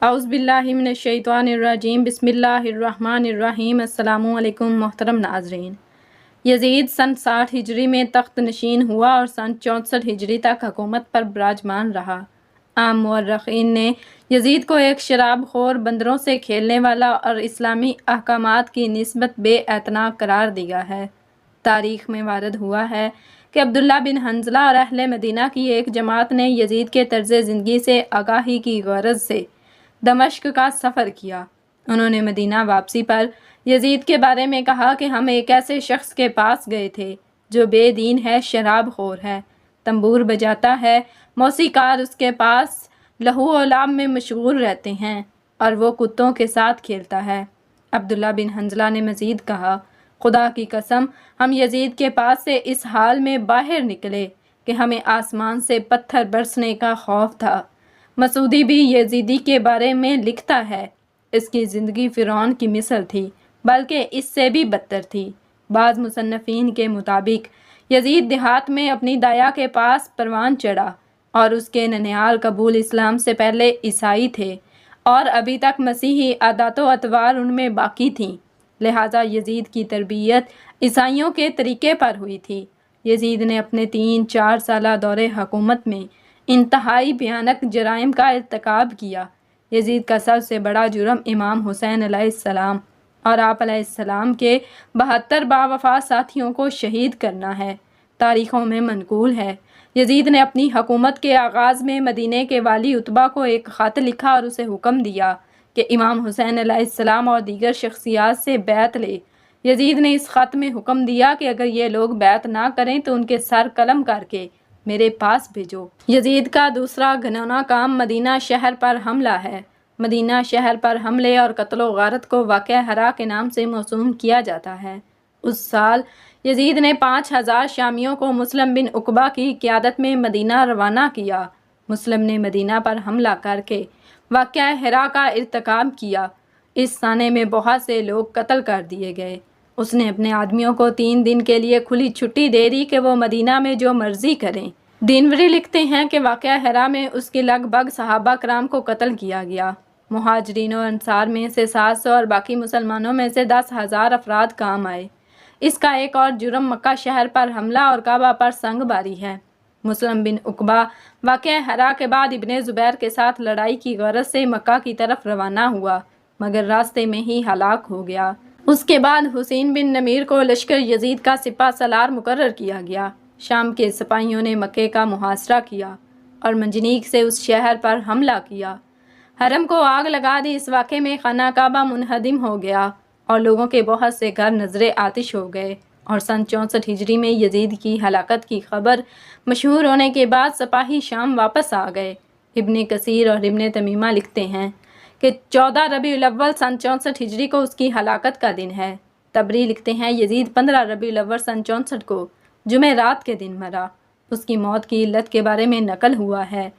اعوذ باللہ من الشیطان الرجیم بسم اللہ الرحمن الرحیم۔ السلام علیکم محترم ناظرین۔ یزید سن 60 ہجری میں تخت نشین ہوا اور سن 64 ہجری تک حکومت پر براجمان رہا۔ عام مورخین نے یزید کو ایک شراب خور، بندروں سے کھیلنے والا اور اسلامی احکامات کی نسبت بے اعتنا قرار دیا ہے۔ تاریخ میں وارد ہوا ہے کہ عبداللہ بن حنظلہ اور اہل مدینہ کی ایک جماعت نے یزید کے طرز زندگی سے آگاہی کی غرض سے دمشق کا سفر کیا۔ انہوں نے مدینہ واپسی پر یزید کے بارے میں کہا کہ ہم ایک ایسے شخص کے پاس گئے تھے جو بے دین ہے، شراب خور ہے، تنبور بجاتا ہے، موسیقار اس کے پاس لہو و لعب میں مشغول رہتے ہیں اور وہ کتوں کے ساتھ کھیلتا ہے۔ عبداللہ بن حنظلہ نے مزید کہا، خدا کی قسم ہم یزید کے پاس سے اس حال میں باہر نکلے کہ ہمیں آسمان سے پتھر برسنے کا خوف تھا۔ مسعودی بھی یزیدی کے بارے میں لکھتا ہے، اس کی زندگی فرعون کی مثل تھی، بلکہ اس سے بھی بدتر تھی۔ بعض مصنفین کے مطابق یزید دیہات میں اپنی دایا کے پاس پروان چڑھا اور اس کے ننھیال قبول اسلام سے پہلے عیسائی تھے اور ابھی تک مسیحی عادات و اطوار ان میں باقی تھیں، لہٰذا یزید کی تربیت عیسائیوں کے طریقے پر ہوئی تھی۔ یزید نے اپنے 3-4 سالہ دور حکومت میں انتہائی بھیانک جرائم کا ارتکاب کیا۔ یزید کا سب سے بڑا جرم امام حسین علیہ السلام اور آپ علیہ السلام کے 72 باوفا ساتھیوں کو شہید کرنا ہے۔ تاریخوں میں منقول ہے، یزید نے اپنی حکومت کے آغاز میں مدینے کے والی عتبہ کو ایک خط لکھا اور اسے حکم دیا کہ امام حسین علیہ السلام اور دیگر شخصیات سے بیعت لے۔ یزید نے اس خط میں حکم دیا کہ اگر یہ لوگ بیعت نہ کریں تو ان کے سر قلم کر کے میرے پاس بھیجو۔ یزید کا دوسرا گھناؤنا کام مدینہ شہر پر حملہ ہے۔ مدینہ شہر پر حملے اور قتل و غارت کو واقعہ ہرا کے نام سے موسوم کیا جاتا ہے۔ اس سال یزید نے 5000 شامیوں کو مسلم بن عقبہ کی قیادت میں مدینہ روانہ کیا۔ مسلم نے مدینہ پر حملہ کر کے واقعہ ہرا کا ارتکاب کیا۔ اس سانے میں بہت سے لوگ قتل کر دیے گئے۔ اس نے اپنے آدمیوں کو 3 دن کے لیے کھلی چھٹی دے دی کہ وہ مدینہ میں جو مرضی کریں۔ دینوری لکھتے ہیں کہ واقعہ ہرا میں اس کے لگ بھگ صحابہ کرام کو قتل کیا گیا۔ مہاجرین و انصار میں سے 700 اور باقی مسلمانوں میں سے 10,000 افراد کام آئے۔ اس کا ایک اور جرم مکہ شہر پر حملہ اور کعبہ پر سنگ باری ہے۔ مسلم بن عقبہ واقعہ ہرا کے بعد ابن زبیر کے ساتھ لڑائی کی غرض سے مکہ کی طرف روانہ ہوا، مگر راستے میں ہی ہلاک ہو گیا۔ اس کے بعد حسین بن نمیر کو لشکر یزید کا سپہ سالار مقرر کیا گیا۔ شام کے سپاہیوں نے مکے کا محاصرہ کیا اور منجنیق سے اس شہر پر حملہ کیا۔ حرم کو آگ لگا دی۔ اس واقعے میں خانہ کعبہ منہدم ہو گیا اور لوگوں کے بہت سے گھر نذر آتش ہو گئے، اور سن 64 ہجری میں یزید کی ہلاکت کی خبر مشہور ہونے کے بعد سپاہی شام واپس آ گئے۔ ابن کثیر اور ابن تمیمہ لکھتے ہیں کہ 14 ربیع الاول سن 64 ہجری کو اس کی ہلاکت کا دن ہے۔ تبری لکھتے ہیں یزید 15 ربیع الاول سن 64 کو جمعرات کے دن مرا۔ اس کی موت کی علت کے بارے میں نقل ہوا ہے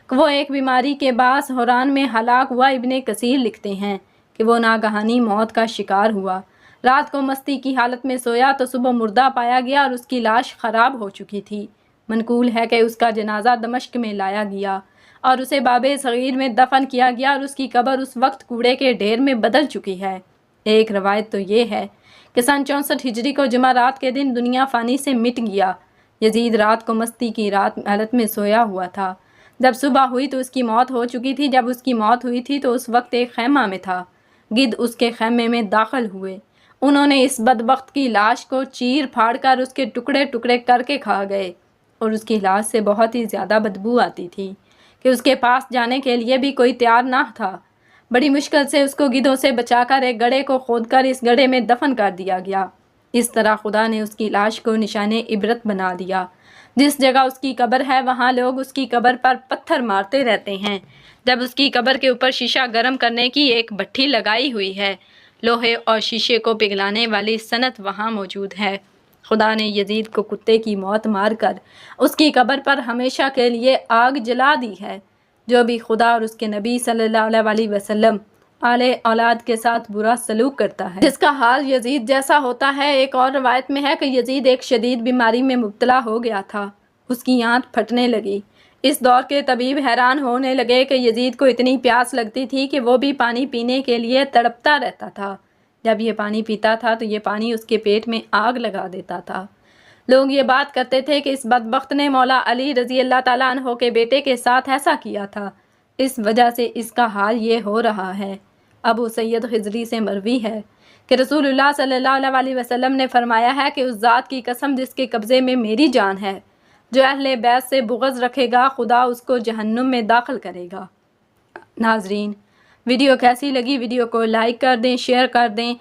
کہ وہ ایک بیماری کے باعث حوران میں ہلاک ہوا۔ ابن کثیر لکھتے ہیں کہ وہ ناگہانی موت کا شکار ہوا، رات کو مستی کی حالت میں سویا تو صبح مردہ پایا گیا اور اس کی لاش خراب ہو چکی تھی۔ منقول ہے کہ اس کا جنازہ دمشق میں لایا گیا اور اسے باب صغیر میں دفن کیا گیا اور اس کی قبر اس وقت کوڑے کے ڈھیر میں بدل چکی ہے۔ ایک روایت تو یہ ہے کہ سن 64 ہجری کو جمعرات کے دن دنیا فانی سے مٹ گیا۔ یزید رات کو مستی کی حالت میں سویا ہوا تھا۔ جب صبح ہوئی تو اس کی موت ہو چکی تھی۔ جب اس کی موت ہوئی تھی تو اس وقت ایک خیمہ میں تھا۔ گدھ اس کے خیمے میں داخل ہوئے۔ انہوں نے اس بدبخت کی لاش کو چیر پھاڑ کر اس کے ٹکڑے ٹکڑے کر کے کھا گئے، اور اس کی لاش سے بہت ہی زیادہ بدبو آتی تھی کہ اس کے پاس جانے کے لیے بھی کوئی تیار نہ تھا۔ بڑی مشکل سے اس کو گدھوں سے بچا کر ایک گڑھے کو کھود کر اس گڑھے میں دفن کر دیا گیا۔ اس طرح خدا نے اس کی لاش کو نشان عبرت بنا دیا۔ جس جگہ اس کی قبر ہے وہاں لوگ اس کی قبر پر پتھر مارتے رہتے ہیں۔ جب اس کی قبر کے اوپر شیشہ گرم کرنے کی ایک بھٹی لگائی ہوئی ہے، لوہے اور شیشے کو پگھلانے والی صنعت وہاں موجود ہے۔ خدا نے یزید کو کتے کی موت مار کر اس کی قبر پر ہمیشہ کے لیے آگ جلا دی ہے۔ جو بھی خدا اور اس کے نبی صلی اللہ علیہ وسلم آل اولاد کے ساتھ برا سلوک کرتا ہے، جس کا حال یزید جیسا ہوتا ہے۔ ایک اور روایت میں ہے کہ یزید ایک شدید بیماری میں مبتلا ہو گیا تھا، اس کی آنت پھٹنے لگی۔ اس دور کے طبیب حیران ہونے لگے کہ یزید کو اتنی پیاس لگتی تھی کہ وہ بھی پانی پینے کے لیے تڑپتا رہتا تھا۔ جب یہ پانی پیتا تھا تو یہ پانی اس کے پیٹ میں آگ لگا دیتا تھا۔ لوگ یہ بات کرتے تھے کہ اس بدبخت نے مولا علی رضی اللہ تعالیٰ عنہ کے بیٹے کے ساتھ ایسا کیا تھا، اس وجہ سے اس کا حال یہ ہو رہا ہے۔ ابو سید خضری سے مروی ہے کہ رسول اللہ صلی اللہ علیہ وسلم نے فرمایا ہے کہ اس ذات کی قسم جس کے قبضے میں میری جان ہے، جو اہل بیت سے بغض رکھے گا خدا اس کو جہنم میں داخل کرے گا۔ ناظرین، ویڈیو کیسی لگی؟ ویڈیو کو لائک کر دیں، شیئر کر دیں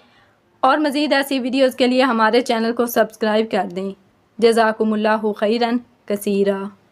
اور مزید ایسی ویڈیوز کے لیے ہمارے چینل کو سبسکرائب کر دیں۔ جزاکم اللہ خیرا کثیرا۔